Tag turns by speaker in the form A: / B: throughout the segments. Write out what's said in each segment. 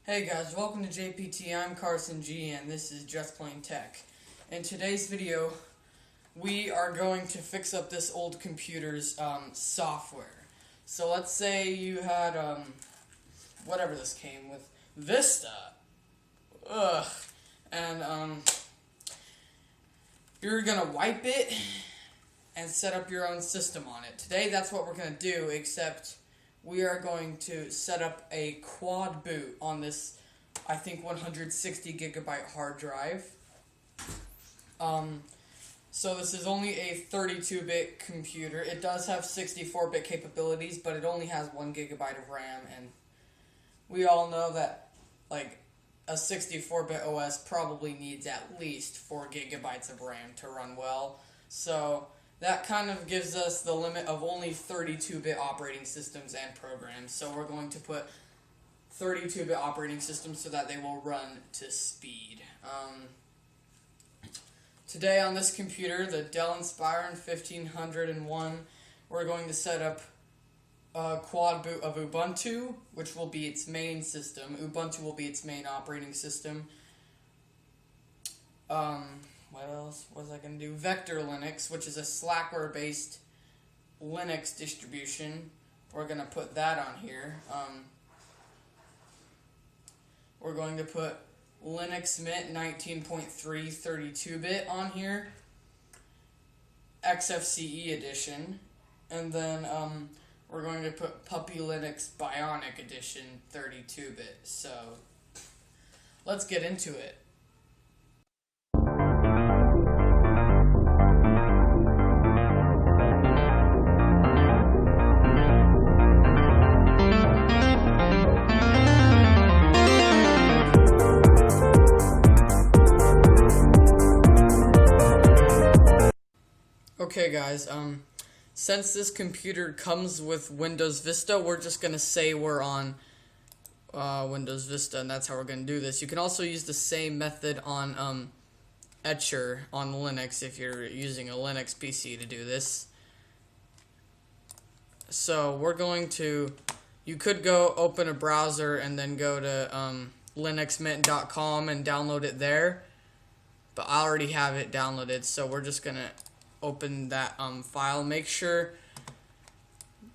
A: Hey guys, welcome to JPT. I'm Carson G and this is Just Plain Tech. In today's video, we are going to fix up this old computer's software. So let's say you had, whatever this came with, Vista. And you're going to wipe it and set up your own system on it. Today that's what we're going to do, except we are going to set up a quad boot on this, I think, 160 gigabyte hard drive. So this is only a 32-bit computer. It does have 64-bit capabilities, but it only has 1 gigabyte of RAM, and we all know that, like, a 64-bit OS probably needs at least 4 gigabytes of RAM to run well. So that kind of gives us the limit of only 32-bit operating systems and programs. So we're going to put 32-bit operating systems so that they will run to speed. Today on this computer, the Dell Inspiron 1501, we're going to set up a quad boot of Ubuntu, which will be its main system. Ubuntu will be its main operating system. What else was I going to do? Vector Linux, which is a Slackware-based Linux distribution. We're going to put that on here. We're going to put Linux Mint 19.3 32-bit on here. XFCE edition. And then we're going to put Puppy Linux Bionic edition 32-bit. So let's get into it. Okay guys, since this computer comes with Windows Vista, we're just going to say we're on Windows Vista, and that's how we're going to do this. You can also use the same method on Etcher on Linux if you're using a Linux PC to do this. So we're going to, you could go open a browser and then go to linuxmint.com and download it there, but I already have it downloaded, so we're just going to open that file. Make sure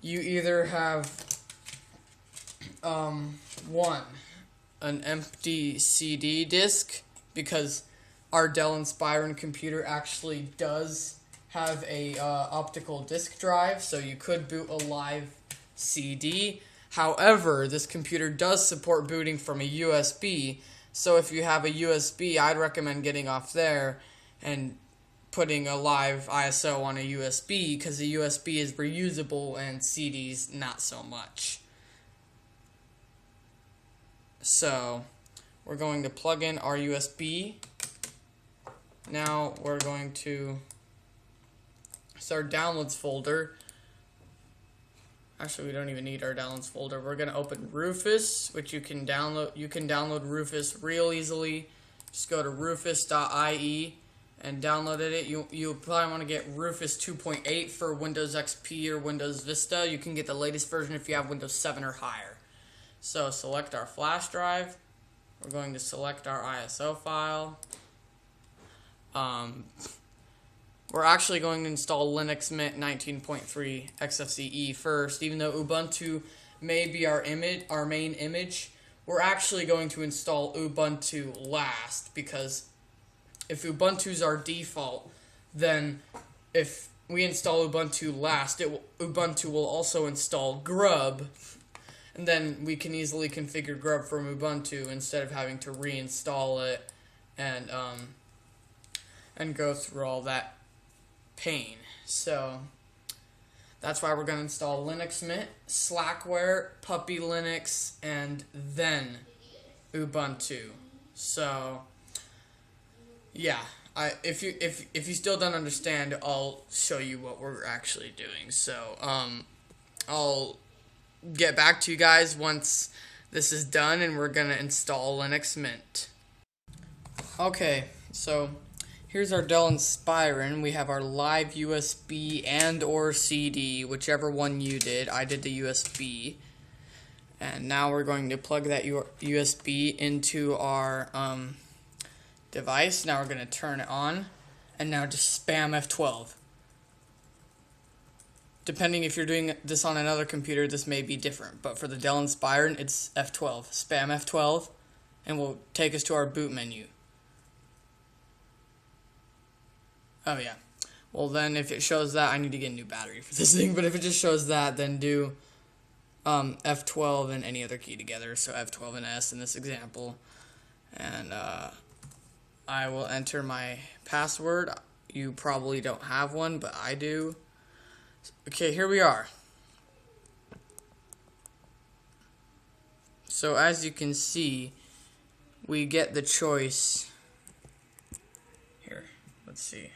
A: you either have an empty CD disk, because our Dell Inspiron computer actually does have a optical disk drive, so you could boot a live CD. However, this computer does support booting from a USB, so if you have a USB, I'd recommend getting off there and putting a live ISO on a USB, because the USB is reusable and CDs not so much. So we're going to plug in our USB. Now we're going to start downloads folder. Actually, we don't even need our downloads folder. We're going to open Rufus, which you can download. You can download Rufus real easily. Just go to rufus.ie and downloaded it. You probably want to get Rufus 2.8 for Windows XP or Windows Vista. You can get the latest version if you have Windows 7 or higher. So select our flash drive. We're going to select our ISO file. We're actually going to install Linux Mint 19.3 XFCE first, even though Ubuntu may be our main image. We're actually going to install Ubuntu last, because if Ubuntu's our default, then if we install Ubuntu last, Ubuntu will also install Grub, and then we can easily configure Grub from Ubuntu instead of having to reinstall it and go through all that pain. So that's why we're going to install Linux Mint, Slackware, Puppy Linux, and then Ubuntu. So yeah, if you still don't understand, I'll show you what we're actually doing. So I'll get back to you guys once this is done, and we're gonna install Linux Mint. Okay, so here's our Dell Inspiron. We have our live USB and or CD, whichever one you did. I did the USB. And now we're going to plug that USB into our device. Now we're going to turn it on, and now just spam F12. Depending if you're doing this on another computer, this may be different, but for the Dell Inspiron, it's F12. Spam F12, and we'll take us to our boot menu. Oh yeah. Well then, if it shows that, I need to get a new battery for this thing, but if it just shows that, then do F12 and any other key together, so F12 and S in this example. And I will enter my password. You probably don't have one, but I do. Okay, here we are. So as you can see, we get the choice. Here, let's see.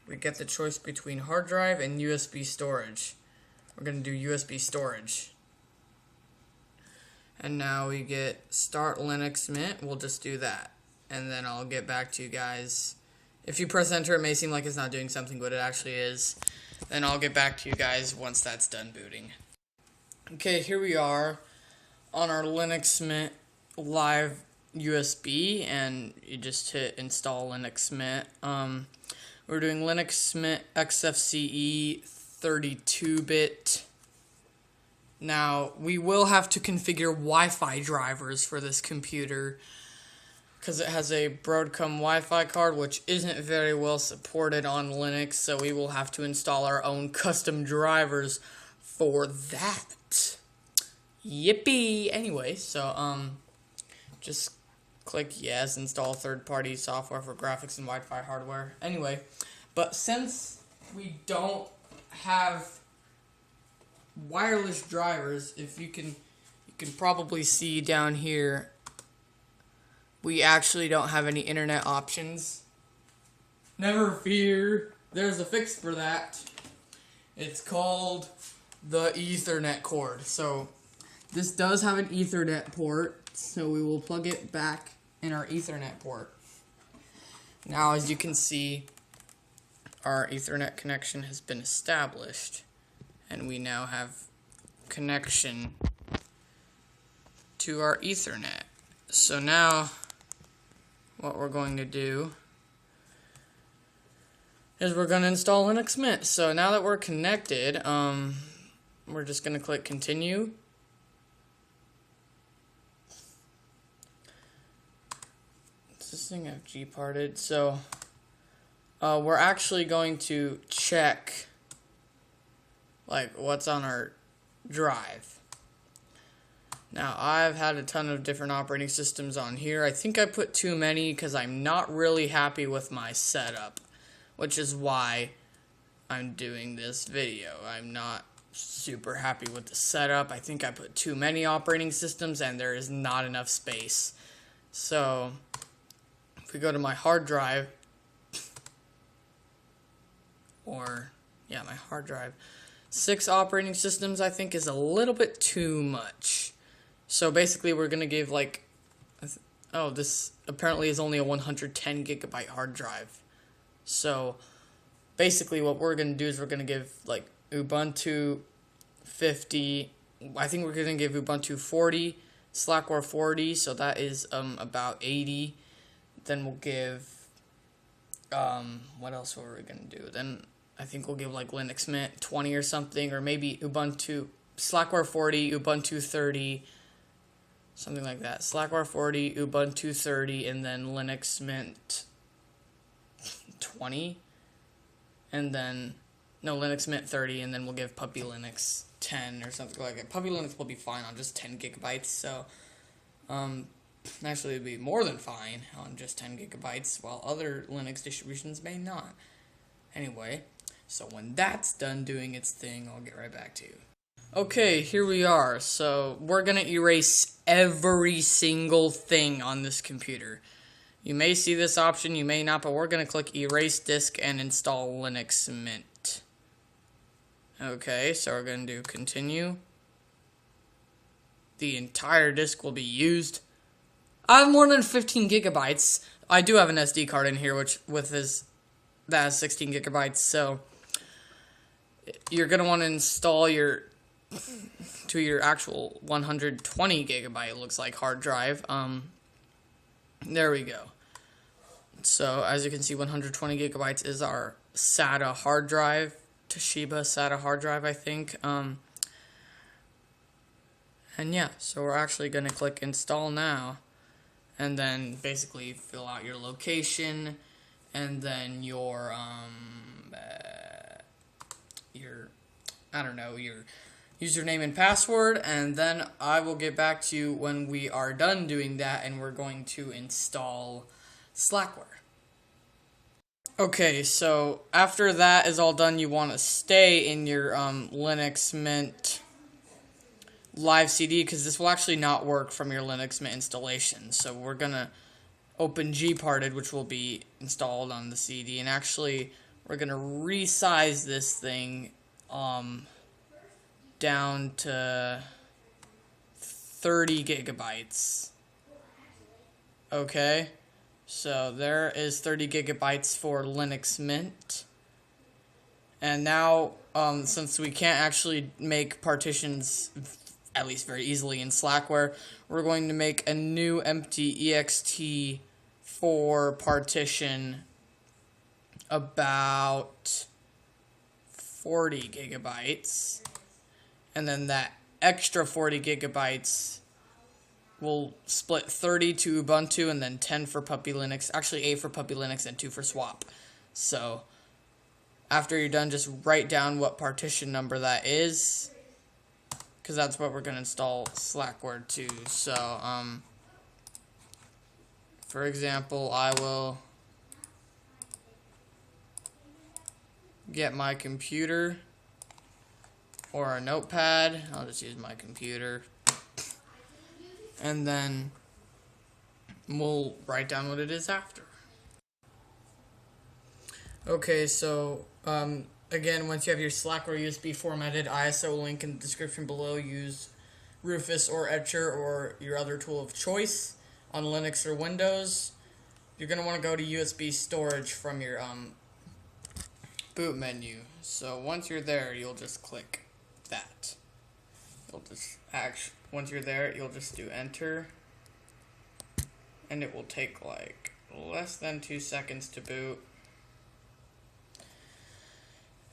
A: We get the choice between hard drive and USB storage. We're going to do USB storage. And now we get Start Linux Mint. We'll just do that. And then I'll get back to you guys. If you press enter, it may seem like it's not doing something, but it actually is. Then I'll get back to you guys once that's done booting. Okay, here we are on our Linux Mint live USB, and you just hit install Linux Mint. We're doing Linux Mint XFCE 32-bit. Now, we will have to configure Wi-Fi drivers for this computer because it has a Broadcom Wi-Fi card, which isn't very well supported on Linux, so we will have to install our own custom drivers for that. Yippee! Anyway, so, just click yes, install third-party software for graphics and Wi-Fi hardware. Anyway, but since we don't have wireless drivers, if you can probably see down here, we actually don't have any internet options. Never fear, there's a fix for that. It's called the Ethernet cord. So this does have an Ethernet port, so we will plug it back in our Ethernet port. Now, as you can see, our Ethernet connection has been established, and we now have connection to our Ethernet. So now what we're going to do is we're going to install Linux Mint. So now that we're connected, we're just going to click continue. Does this thing have Gparted? So we're actually going to check like what's on our drive. Now, I've had a ton of different operating systems on here. I think I put too many because I'm not really happy with my setup, which is why I'm doing this video. I'm not super happy with the setup. I think I put too many operating systems and there is not enough space. So, if we go to my hard drive, my hard drive, 6 operating systems I think is a little bit too much. So basically we're going to give like, this apparently is only a 110 gigabyte hard drive. So basically what we're going to do is we're going to give like Ubuntu 50, I think we're going to give Ubuntu 40, Slackware 40, so that is about 80. Then we'll give, what else were we going to do? Then I think we'll give like Linux Mint 20 or something, or maybe Ubuntu, Slackware 40, Ubuntu 30, something like that. Slackware 40, Ubuntu 30, and then Linux Mint 20, and then, no, Linux Mint 30, and then we'll give Puppy Linux 10 or something like that. Puppy Linux will be fine on just 10 gigabytes, so, actually it'd be more than fine on just 10 gigabytes, while other Linux distributions may not. Anyway, so when that's done doing its thing, I'll get right back to you. Okay, here we are. So we're going to erase every single thing on this computer. You may see this option, you may not, but we're going to click Erase Disk and install Linux Mint. Okay, so we're going to do Continue. The entire disk will be used. I have more than 15 gigabytes. I do have an SD card in here, that has 16 gigabytes, so you're going to want to install your to your actual 120 gigabyte, it looks like, hard drive. There we go. So as you can see, 120 gigabytes is our SATA hard drive, Toshiba SATA hard drive, I think. And yeah, so we're actually going to click install now, and then basically fill out your location, and then your I don't know, your username and password, and then I will get back to you when we are done doing that, and we're going to install Slackware. Okay, so after that is all done, you want to stay in your Linux Mint live CD, because this will actually not work from your Linux Mint installation. So we're going to open gparted, which will be installed on the CD, and actually we're going to resize this thing down to 30 gigabytes. Okay, so there is 30 gigabytes for Linux Mint. And now, since we can't actually make partitions, at least very easily, in Slackware, we're going to make a new empty ext4 partition about 40 gigabytes. And then that extra 40 gigabytes will split 30 to Ubuntu, and then 10 for Puppy Linux. Actually, 8 for Puppy Linux and 2 for Swap. So after you're done, just write down what partition number that is, because that's what we're going to install Slackware to. So, for example, I will get my computer or a notepad. I'll just use my computer. And then we'll write down what it is after. Okay, so again, once you have your Slackware USB formatted, ISO link in the description below. Use Rufus or Etcher or your other tool of choice on Linux or Windows. You're going to want to go to USB storage from your boot menu. So once you're there, you'll just click that. You'll just once you're there, you'll just do enter, and it will take like less than 2 seconds to boot.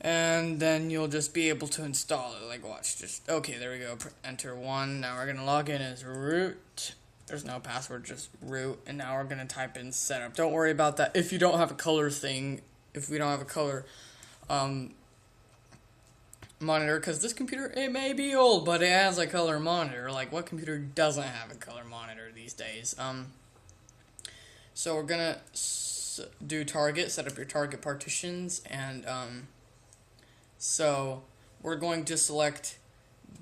A: And then you'll just be able to install it. Like, watch, just, okay, there we go, enter 1. Now we're going to log in as root. There's no password, just root. And now we're going to type in setup. Don't worry about that if you don't have a color thing, if we don't have a color monitor, because this computer, it may be old, but it has a color monitor. Like, what computer doesn't have a color monitor these days? So we're going to do target, set up your target partitions, and so we're going to select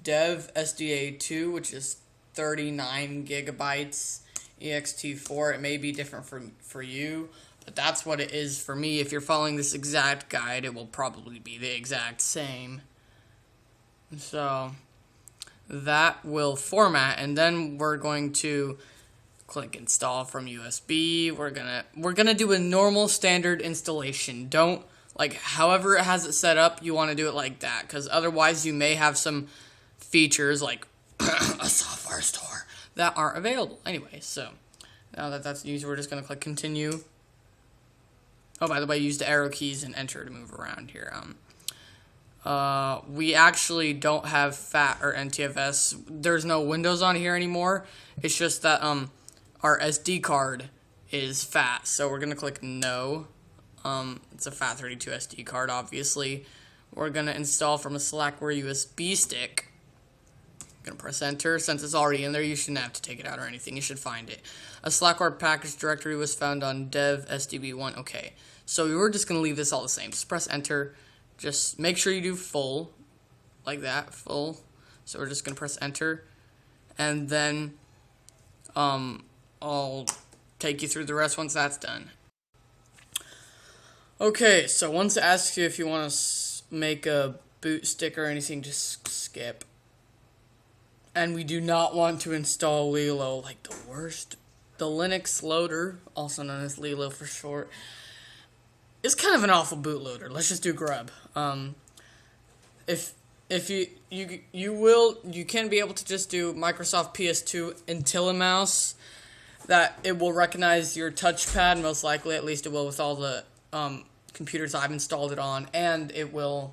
A: dev SDA2, which is 39 gigabytes, ext4. It may be different for you, but that's what it is for me. If you're following this exact guide, it will probably be the exact same. So that will format, and then we're going to click install from USB. We're gonna do a normal standard installation. Don't, like, however it has it set up, you want to do it like that, because otherwise you may have some features like a software store that aren't available. Anyway, so now that that's used, we're just going to click continue. Oh, by the way, use the arrow keys and enter to move around here. We actually don't have FAT or NTFS. There's no Windows on here anymore. It's just that our SD card is FAT, so we're going to click no. It's a FAT32 SD card, obviously. We're going to install from a Slackware USB stick. Going to press enter. Since it's already in there, you shouldn't have to take it out or anything. You should find it. A Slackware package directory was found on dev SDB1. Okay, so we're just going to leave this all the same. Just press enter. Just make sure you do full, like that, full. So we're just going to press enter. And then I'll take you through the rest once that's done. Okay, so once it asks you if you want to make a boot stick or anything, just skip. And we do not want to install Lilo, like the worst. The Linux loader, also known as Lilo for short, is kind of an awful bootloader. Let's just do Grub. If if you can be able to just do Microsoft PS2 until a mouse, that it will recognize your touchpad, most likely, at least it will with all the computers I've installed it on, and it will.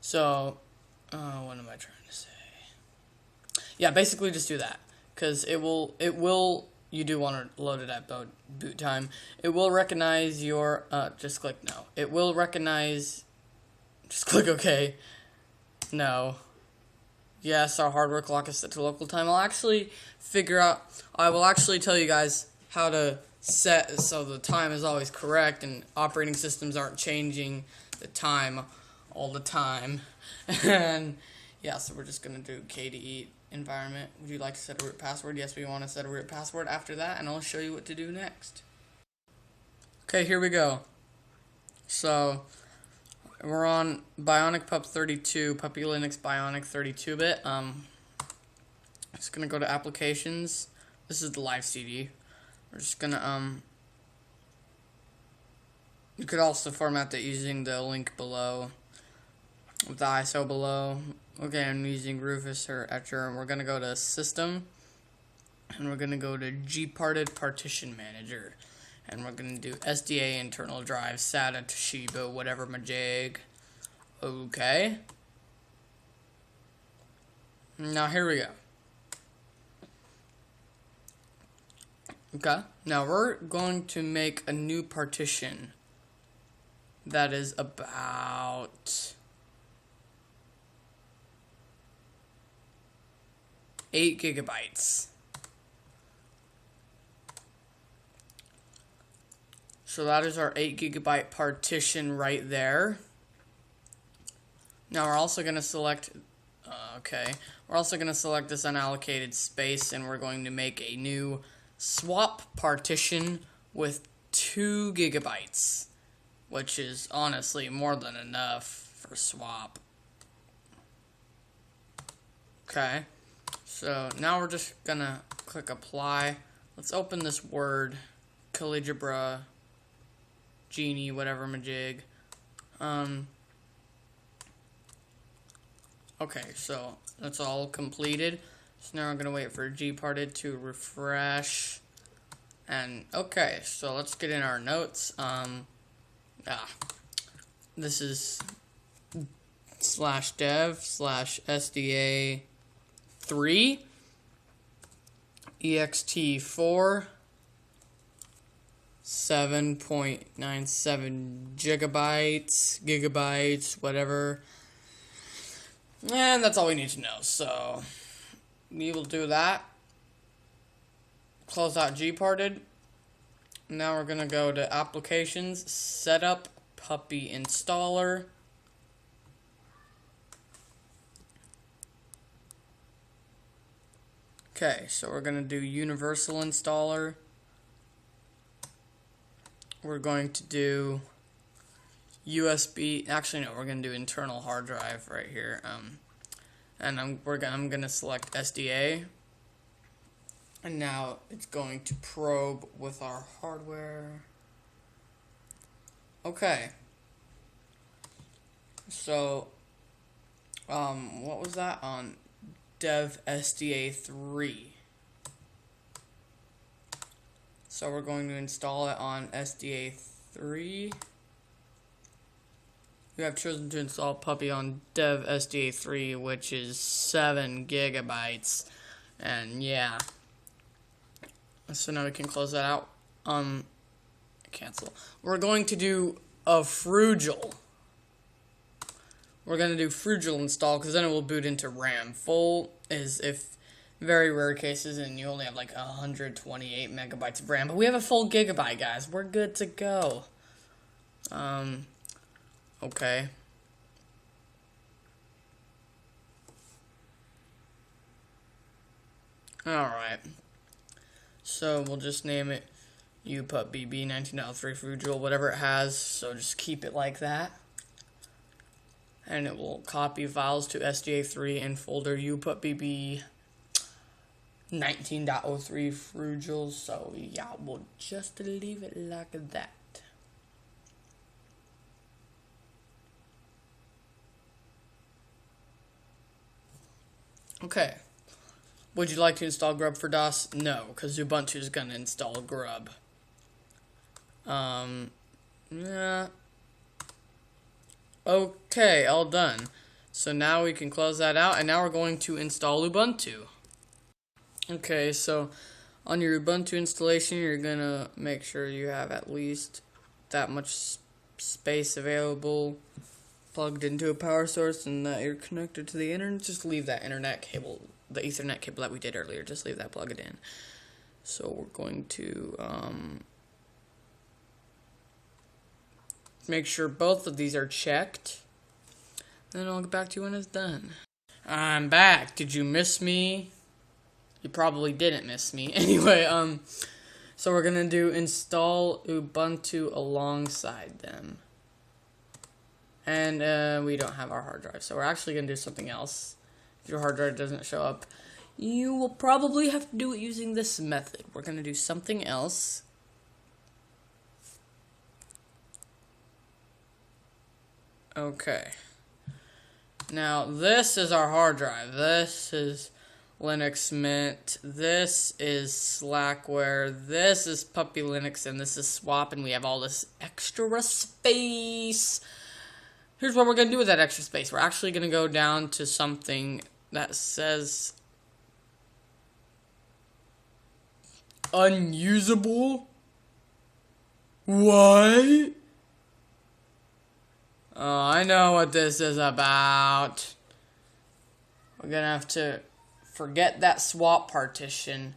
A: So, what am I trying to say? Yeah, basically just do that, because it will, you do want to load it at boot time. It will recognize your, just click no. It will recognize, just click OK. No. Yes, our hardware clock is set to local time. I will actually tell you guys how to set so the time is always correct and operating systems aren't changing the time all the time. And yeah, so we're just going to do KDE environment. Would you like to set a root password? Yes, we want to set a root password after that, and I'll show you what to do next. Okay, here we go. So we're on Bionic Pup 32, Puppy Linux Bionic 32-bit. Just gonna go to applications. This is the live CD. We're just gonna you could also format that using the link below, with the ISO below. Okay, I'm using Rufus or Etcher, and we're gonna go to System, and we're gonna go to Gparted Partition Manager. And we're going to do SDA internal drive, SATA, Toshiba, whatever majig. Okay. Now here we go. Okay. Now we're going to make a new partition that is about 8 gigabytes. So that is our 8 gigabyte partition right there. Now we're also going to select, we're also going to select this unallocated space, and we're going to make a new swap partition with 2 gigabytes, which is honestly more than enough for swap. Okay, so now we're just going to click apply. Let's open this Word, Calibra, Genie, whatever majig. Okay, so that's all completed. So now we're gonna wait for Gparted to refresh. And okay, so let's get in our notes. This is /dev/SDA3 ext4 7.97 gigabytes, whatever. And that's all we need to know. So we will do that. Close out Gparted. Now we're going to go to Applications, Setup, Puppy Installer. Okay, so we're going to do Universal Installer. We're going to do USB. Actually, no, we're going to do internal hard drive right here. And I'm going to select SDA. And now it's going to probe with our hardware. Okay. So, what was that on Dev SDA3? So we're going to install it on SDA3. We have chosen to install Puppy on Dev SDA3, which is 7 gigabytes. And yeah. So now we can close that out. Cancel. We're going to do a Frugel. We're going to do Frugel install, because then it will boot into RAM. Full is if very rare cases and you only have like 128 megabytes of RAM. But we have a full gigabyte, guys. We're good to go. Okay. Alright. So we'll just name it UPUPBB 19.03 Frugel, whatever it has. So just keep it like that. And it will copy files to SDA3 and folder UPUPBB 19.03 Frugel. So yeah, we'll just leave it like that. Okay. Would you like to install Grub for DOS? No, because Ubuntu is going to install Grub. Yeah. Okay, all done. So now we can close that out, and now we're going to install Ubuntu. Okay, so on your Ubuntu installation, you're going to make sure you have at least that much space available plugged into a power source and that you're connected to the internet. Just leave that internet cable, the Ethernet cable that we did earlier, just leave that plugged in. So we're going to make sure both of these are checked. Then I'll get back to you when it's done. I'm back. Did you miss me? You probably didn't miss me. Anyway, so we're gonna do install Ubuntu alongside them. And we don't have our hard drive, so we're actually gonna do something else. If your hard drive doesn't show up, you will probably have to do it using this method. We're gonna do something else. Okay. Now, this is our hard drive. This is Linux Mint. This is Slackware. This is Puppy Linux, and this is Swap, and we have all this extra space. Here's what we're going to do with that extra space. We're actually going to go down to something that says unusable. What? Oh, I know what this is about. We're going to have to forget that swap partition.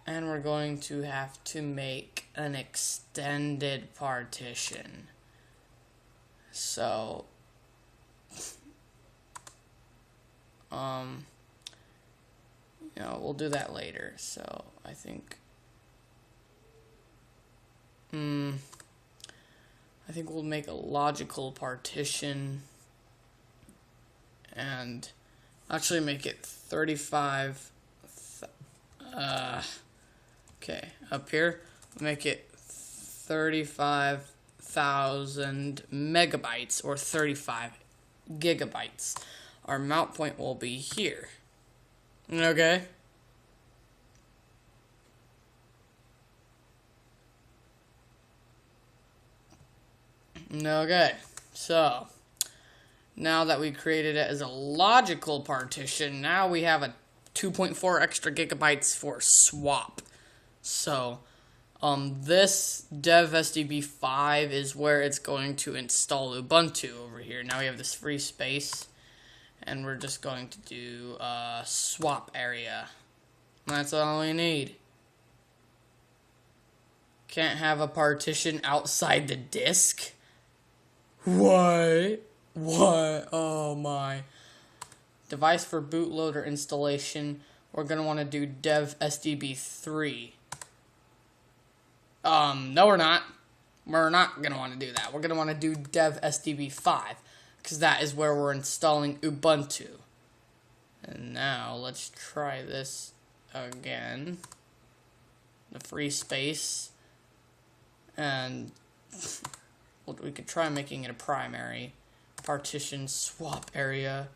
A: And we're going to have to make an extended partition. So, we'll do that later. So, I think, we'll make a logical partition and actually make it 35. Okay, up here, make it 35,000 megabytes or 35 gigabytes. Our mount point will be here. Okay. Okay, so now that we created it as a logical partition, now we have a 2.4 extra gigabytes for swap. So, this dev SDB5 is where it's going to install Ubuntu over here. Now we have this free space, and we're just going to do a swap area. That's all we need. Can't have a partition outside the disk? What? What? Oh my. Device for bootloader installation. We're going to want to do dev SDB3. No we're not. We're not going to want to do that. We're going to want to do dev SDB5. Because that is where we're installing Ubuntu. And now, let's try this again. The free space. And we could try making it a primary partition swap area.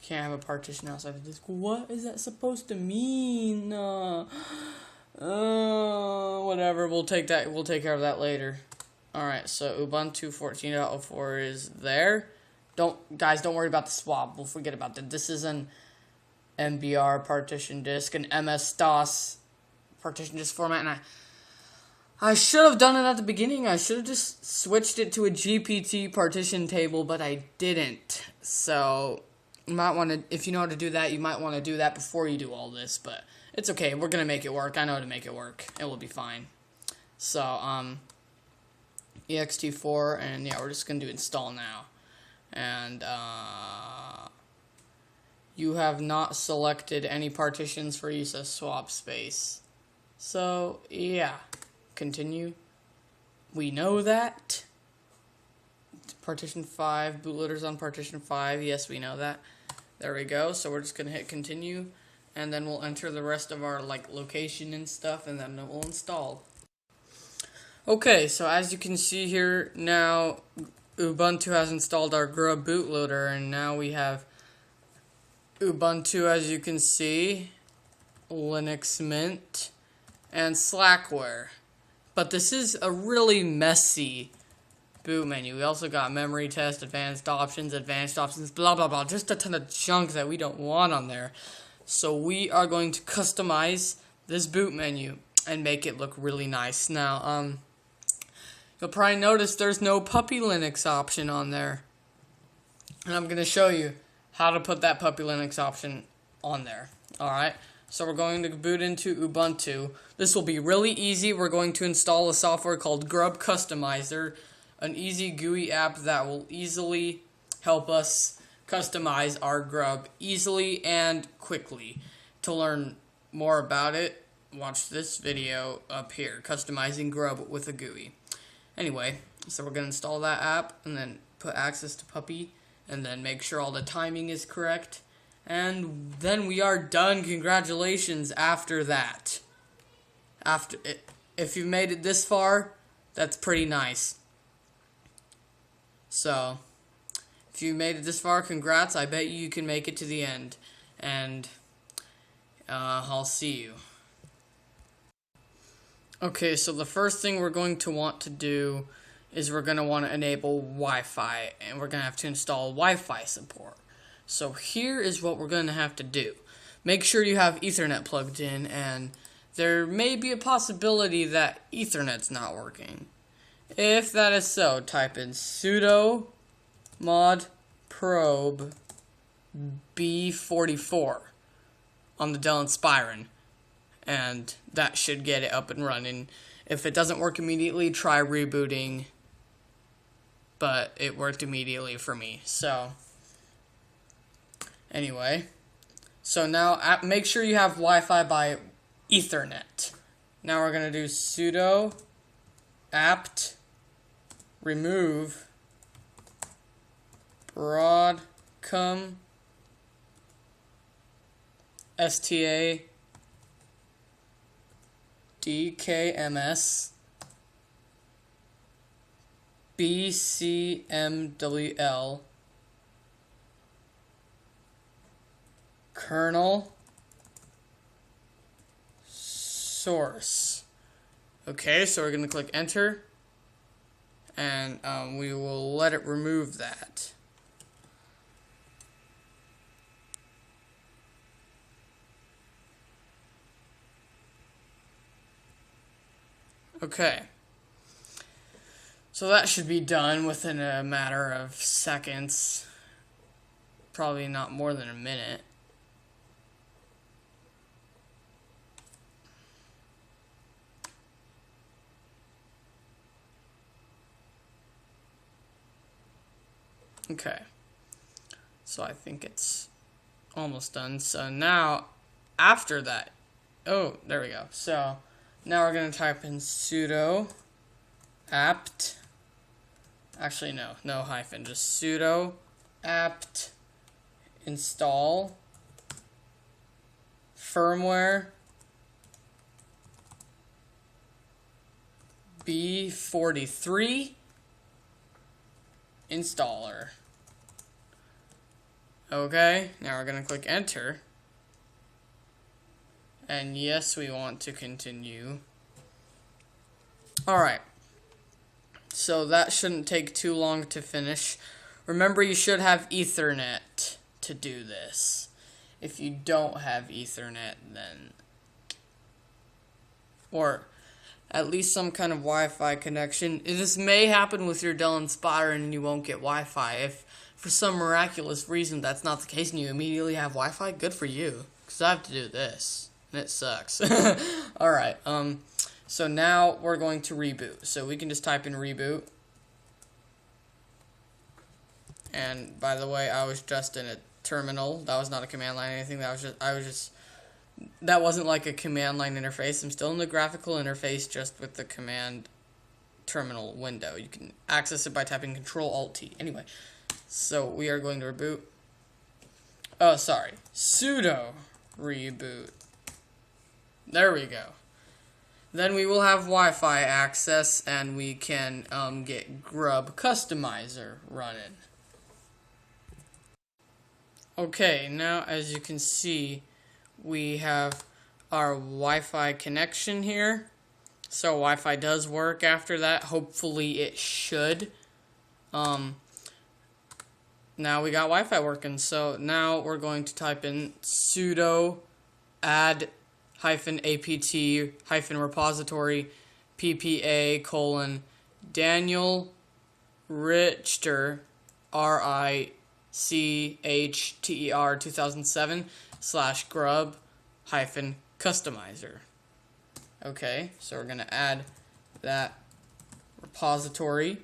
A: Can't have a partition outside the disk. What is that supposed to mean? Whatever. We'll take care of that later. Alright, so Ubuntu 14.04 is there. Guys, don't worry about the swap. We'll forget about that. This is an MBR partition disk, an MS-DOS partition disk format, and I should have done it at the beginning. I should have just switched it to a JPT partition table, but I didn't. So, you might want to, if you know how to do that, you might want to do that before you do all this, but it's okay. We're going to make it work. I know how to make it work. It will be fine. So, ext4, and yeah, we're just going to do install now. And, you have not selected any partitions for use as swap space. So, yeah. Continue. We know that. Partition 5, bootloader's on partition 5. Yes, we know that. There we go. So we're just going to hit continue, and then we'll enter the rest of our location and stuff, and then it will install. Okay, so as you can see here, now Ubuntu has installed our Grub bootloader, and now we have Ubuntu, as you can see, Linux Mint, and Slackware. But this is a really messy boot menu. We also got memory test, advanced options, blah blah blah. Just a ton of junk that we don't want on there. So we are going to customize this boot menu and make it look really nice. Now, you'll probably notice there's no Puppy Linux option on there. And I'm going to show you how to put that Puppy Linux option on there. Alright, so we're going to boot into Ubuntu. This will be really easy. We're going to install a software called Grub Customizer, an easy GUI app that will easily help us customize our Grub easily and quickly. To learn more about it, watch this video up here, customizing Grub with a GUI. Anyway, so we're going to install that app and then put access to Puppy and then make sure all the timing is correct. And then we are done. Congratulations after that. If you've made it this far, that's pretty nice. So, if you made it this far, congrats. I bet you can make it to the end. And I'll see you. Okay, so the first thing we're going to want to do is we're going to want to enable Wi-Fi, and we're going to have to install Wi-Fi support. So here is what we're going to have to do. Make sure you have Ethernet plugged in, and there may be a possibility that Ethernet's not working. If that is so, type in sudo mod probe B44 on the Dell Inspiron, and that should get it up and running. If it doesn't work immediately, try rebooting, but it worked immediately for me. So anyway, so now make sure you have Wi-Fi by Ethernet. Now we're going to do sudo apt remove Broadcom sta dkms bcmwl kernel source. Okay, so we're going to click enter, and we will let it remove that. Okay, so that should be done within a matter of seconds, probably not more than a minute. Okay, so I think it's almost done. So now, after that, oh, there we go. So now we're going to type in sudo apt, actually no hyphen, just sudo apt install firmware B43 installer. Okay, now we're going to click enter. And yes, we want to continue. Alright, so that shouldn't take too long to finish. Remember, you should have Ethernet to do this. If you don't have Ethernet, then, or at least some kind of Wi-Fi connection. This may happen with your Dell Inspiron and you won't get Wi-Fi. If for some miraculous reason that's not the case and you immediately have Wi-Fi, good for you. Because I have to do this, and it sucks. Alright, so now we're going to reboot. So we can just type in reboot. And by the way, I was just in a terminal. That was not a command line or anything. That wasn't like a command line interface. I'm still in the graphical interface, just with the command terminal window. You can access it by typing Control-Alt-T. Anyway, so we are going to reboot. Oh, sorry. Sudo reboot. There we go. Then we will have Wi-Fi access, and we can get Grub Customizer running. Okay, now as you can see, we have our Wi-Fi connection here. So Wi-Fi does work after that. Hopefully it should. Now we got Wi-Fi working. So now we're going to type in sudo add -apt -repository ppa : Daniel Richter RICHTER 2007 /grub -customizer. Okay, so we're going to add that repository.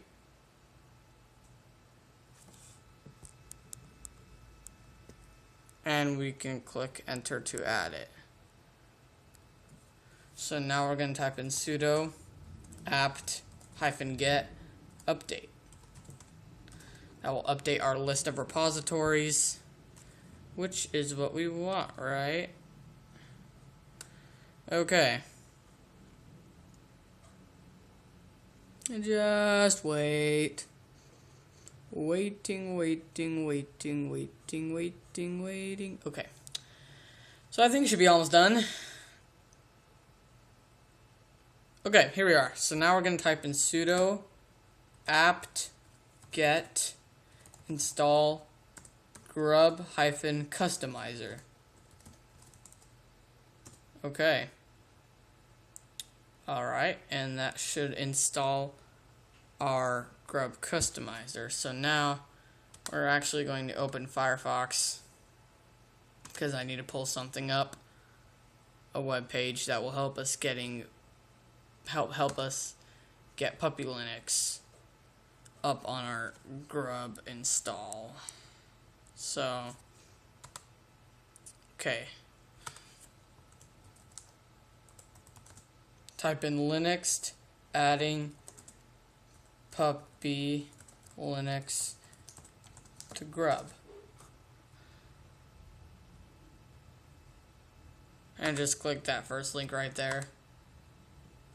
A: And we can click enter to add it. So now we're going to type in sudo apt-get update. That will update our list of repositories, which is what we want, right? Okay. Just wait. Waiting. Okay. So I think it should be almost done. Okay, here we are. So now we're going to type in sudo apt-get install grub -customizer. Okay. Alright, and that should install our Grub customizer. So now we're actually going to open Firefox because I need to pull something up, a web page that will help us help us get Puppy Linux up on our Grub install. So okay. Type in Linux, adding Puppy Linux to Grub. And just click that first link right there.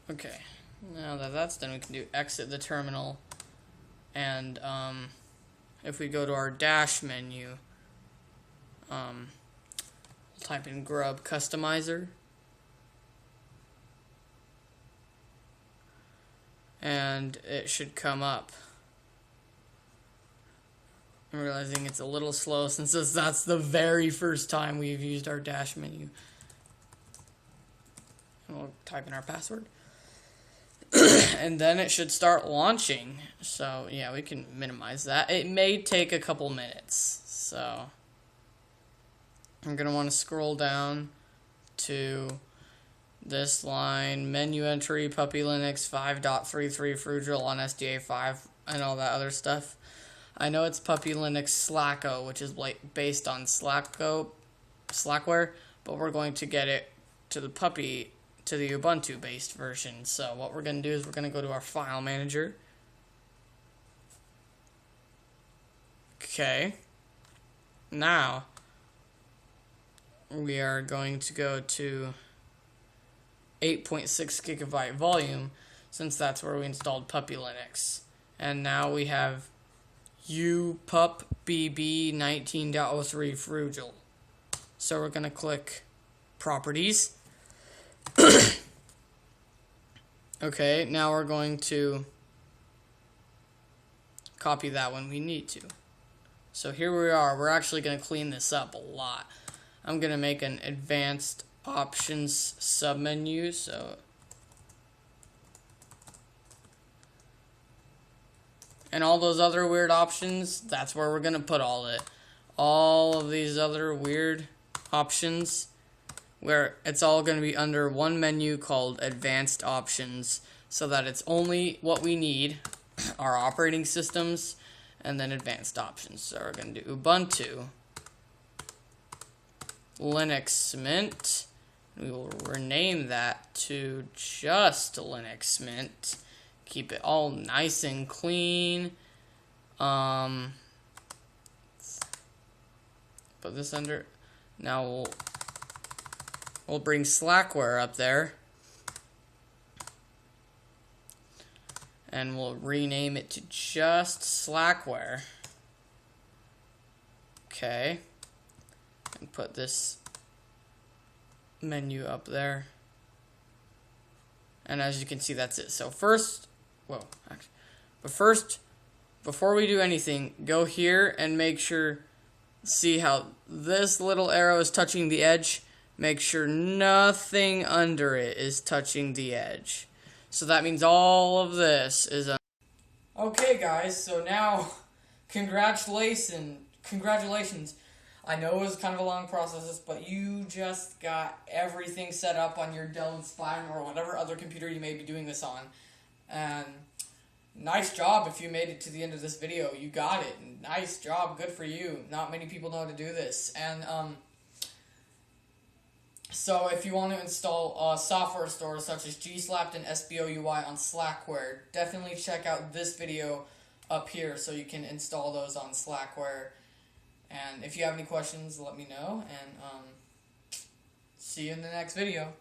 A: Okay, now that that's done, we can do exit the terminal. And if we go to our dash menu, we'll type in Grub Customizer. And it should come up. I'm realizing it's a little slow since that's the very first time we've used our dash menu. And we'll type in our password. And then it should start launching. So yeah, we can minimize that. It may take a couple minutes. So I'm going to want to scroll down to this line, menu entry, Puppy Linux 5.33 Frugal on SDA 5, and all that other stuff. I know it's Puppy Linux Slacko, which is based on Slackware, but we're going to get it to the Ubuntu based version. So what we're going to do is we're going to go to our file manager. Okay. Now we are going to go to 8.6 gigabyte volume, since that's where we installed Puppy Linux. And now we have UPUPBB 19.03 Frugal. So we're going to click Properties. Okay, now we're going to copy that when we need to. So here we are. We're actually going to clean this up a lot. I'm going to make an advanced options submenu. So and all those other weird options, that's where we're going to put all of these other weird options, where it's all going to be under one menu called advanced options, so that it's only what we need, our operating systems, and then advanced options. So we're going to do Ubuntu Linux Mint. We will rename that to just Linux Mint. Keep it all nice and clean. Put this under. Now we'll bring Slackware up there. And we'll rename it to just Slackware. Okay. and put this menu up there. And as you can see, that's it. So first, before we do anything, go here and make sure, see how this little arrow is touching the edge? Make sure nothing under it is touching the edge. So that means all of this is okay, guys, so now congratulations. I know it was kind of a long process, but you just got everything set up on your Dell Inspire or whatever other computer you may be doing this on. And nice job if you made it to the end of this video. You got it. Nice job. Good for you. Not many people know how to do this. And so if you want to install software stores such as Gslapped and Sboui on Slackware, definitely check out this video up here so you can install those on Slackware. And if you have any questions, let me know, and see you in the next video.